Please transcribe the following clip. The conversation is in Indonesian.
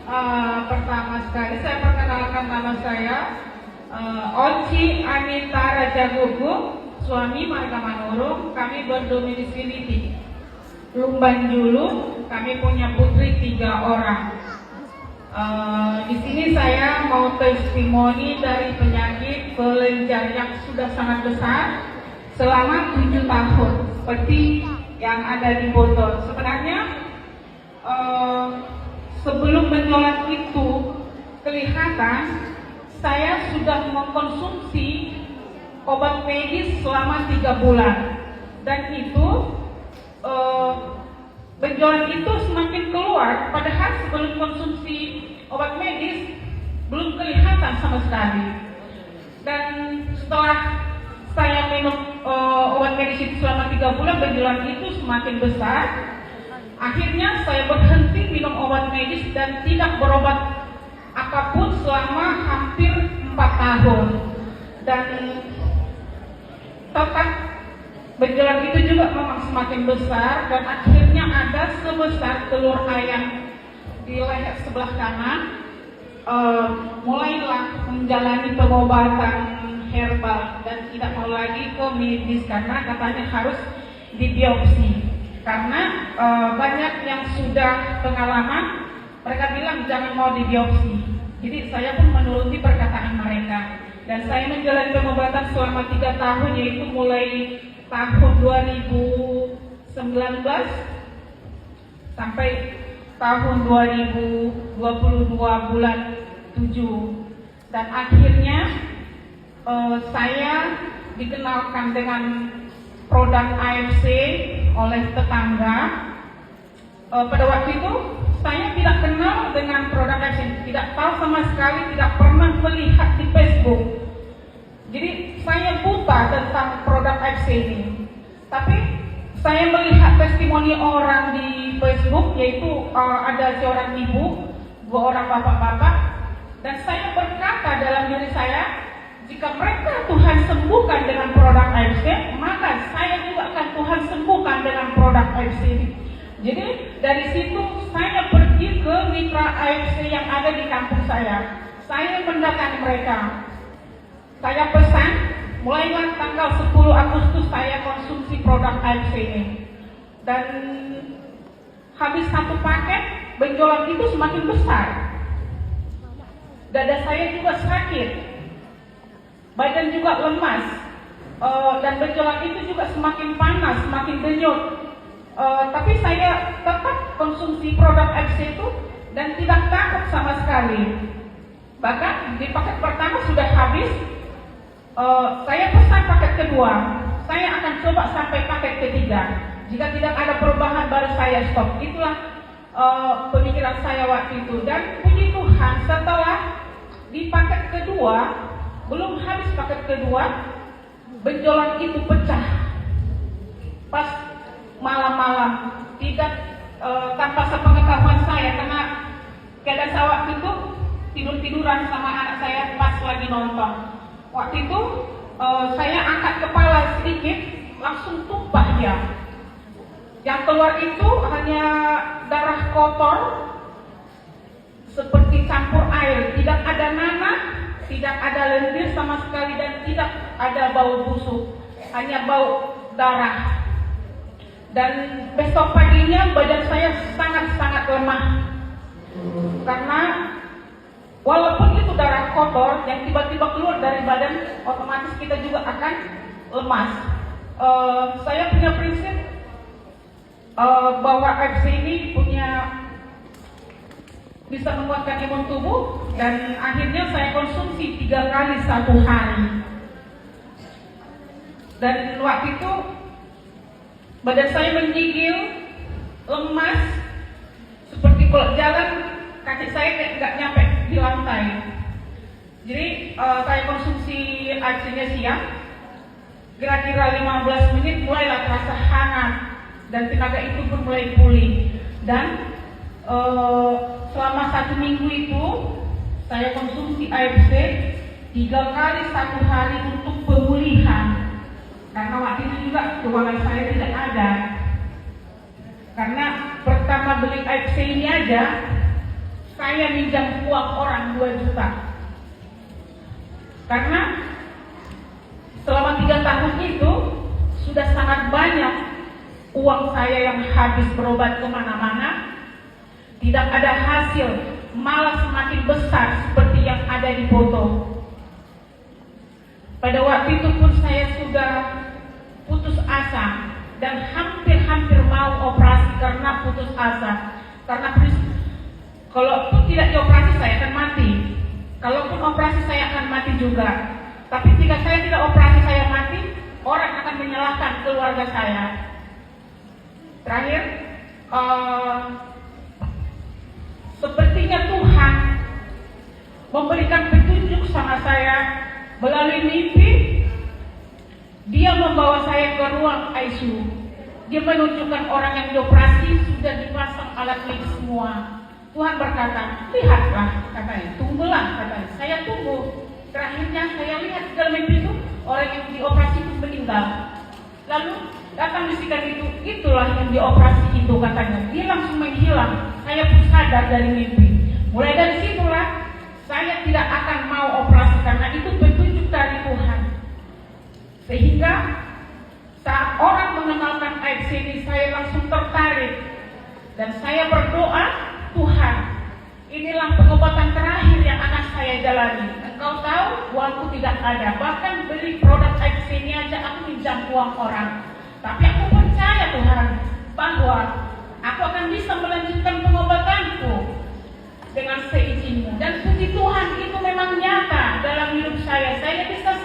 Pertama sekali saya perkenalkan nama saya Onci Anita Rajagugu, suami Marga Manurung. Kami berdomisili di Lumban Julu. Kami punya putri 3 orang. Di sini saya mau testimoni dari penyakit kelenjar yang sudah sangat besar selama 7 tahun, seperti yang ada di botol. Sebenarnya sebelum benjolan itu kelihatan, saya sudah mengkonsumsi obat medis selama 3 bulan, dan itu benjolan itu semakin keluar, padahal sebelum konsumsi obat medis belum kelihatan sama sekali. Dan setelah saya minum obat medis itu selama 3 bulan, benjolan itu semakin besar. Akhirnya saya berhenti minum obat medis dan tidak berobat apapun selama hampir 4 tahun. Dan tetap benjolan itu juga memang semakin besar, dan akhirnya ada sebesar telur ayam di leher sebelah kanan. Mulailah menjalani pengobatan herbal dan tidak mau lagi ke medis karena katanya harus dibiopsi. Karena banyak yang sudah pengalaman, mereka bilang jangan mau dibiopsi. Jadi saya pun menuruti perkataan mereka, dan saya menjalani pengobatan selama 3 tahun, yaitu mulai tahun 2019 sampai tahun 2022 bulan 7. Dan akhirnya saya dikenalkan dengan produk AFC oleh tetangga. Pada waktu itu saya tidak kenal dengan produk AFC, tidak tahu sama sekali, tidak pernah melihat di Facebook. Jadi saya buta tentang produk AFC ini. Tapi saya melihat testimoni orang di Facebook, yaitu ada seorang ibu, 2 orang bapak-bapak, dan saya berkata dalam diri saya, jika mereka Tuhan sembuhkan dengan produk AFC, maka saya juga akan Tuhan sembuhkan dengan produk AFC ini. Jadi dari situ saya pergi ke mitra AFC yang ada di kampung saya. Saya mendatangi mereka. Saya pesan, mulailah tanggal 10 Agustus saya konsumsi produk AFC ini. Dan habis 1 paket, benjolan itu semakin besar. Dada saya juga sakit, badan juga lemas, dan benjolan itu juga semakin panas, semakin denyut. Tapi saya tetap konsumsi produk AFC itu dan tidak takut sama sekali. Bahkan di paket pertama sudah habis, saya pesan paket kedua. Saya akan coba sampai paket ketiga. Jika tidak ada perubahan baru saya stop. Itulah pemikiran saya waktu itu. Dan puji Tuhan, setelah di paket kedua, belum habis paket kedua, benjolan itu pecah. Pas malam-malam, tidak tanpa sepengetahuan saya, karena keadaan saya waktu itu tidur-tiduran sama anak saya pas lagi nonton. Waktu itu saya angkat kepala sedikit, langsung tumpah dia. Yang keluar itu hanya darah kotor seperti campur air, tidak ada nanah, tidak ada lendir sama sekali, dan tidak ada bau busuk, hanya bau darah. Dan besok paginya badan saya sangat-sangat lemah, karena walaupun itu darah kotor yang tiba-tiba keluar dari badan, otomatis kita juga akan lemas. Saya punya prinsip bahwa AFC ini bisa menguatkan imun tubuh, dan akhirnya saya konsumsi 3 kali 1 hari. Dan waktu itu badan saya menggigil, lemas, seperti kalau jalan kaki saya kayak nggak nyampe di lantai. Jadi saya konsumsi AFC-nya siang, kira-kira 15 menit mulailah terasa hangat, dan tenaga itu pun mulai pulih. Dan selama 1 minggu itu saya konsumsi AFC 3 kali 1 hari untuk pemulihan. Karena waktu itu juga keuangan saya tidak ada. Karena pertama beli AFC ini aja, saya saya minjam uang orang 2 juta. Karena selama 3 tahun itu sudah sangat banyak uang saya yang habis berobat kemana-mana, tidak ada hasil, malah semakin besar seperti yang ada di foto. Pada waktu itu pun saya sudah putus asa dan hampir mau operasi karena putus asa. Karena kalaupun tidak dioperasi saya akan mati. Kalaupun operasi saya akan mati juga. Tapi jika saya tidak operasi saya mati, orang akan menyalahkan keluarga saya. Terakhir, sepertinya Tuhan memberikan petunjuk sama saya melalui mimpi. Dia membawa saya ke ruang ICU. Dia menunjukkan orang yang dioperasi sudah dipasang alat medis semua. Tuhan berkata, lihatlah, katanya, tunggulah, katanya. Saya tunggu. Terakhirnya saya lihat di dalam mimpi itu orang yang dioperasi itu meninggal. Lalu datang bisikan itu, itulah yang dioperasi itu, katanya. Dia langsung menghilang. Saya pun sadar dari mimpi. Mulai dari situlah saya tidak akan mau operasi karena itu petunjuk dari Tuhan. Sehingga saat orang mengenalkan AFC ini, saya langsung tertarik dan saya berdoa, Tuhan, inilah pengobatan terakhir yang akan saya jalani. Engkau tahu uangku tidak ada, bahkan beli produk AFC ini aja aku pinjam uang orang. Tapi aku percaya Tuhan bahwa aku akan bisa melanjutkan pengobatanku dengan seizin-Mu. Dan puji Tuhan itu memang nyata dalam hidup saya. Saya bisa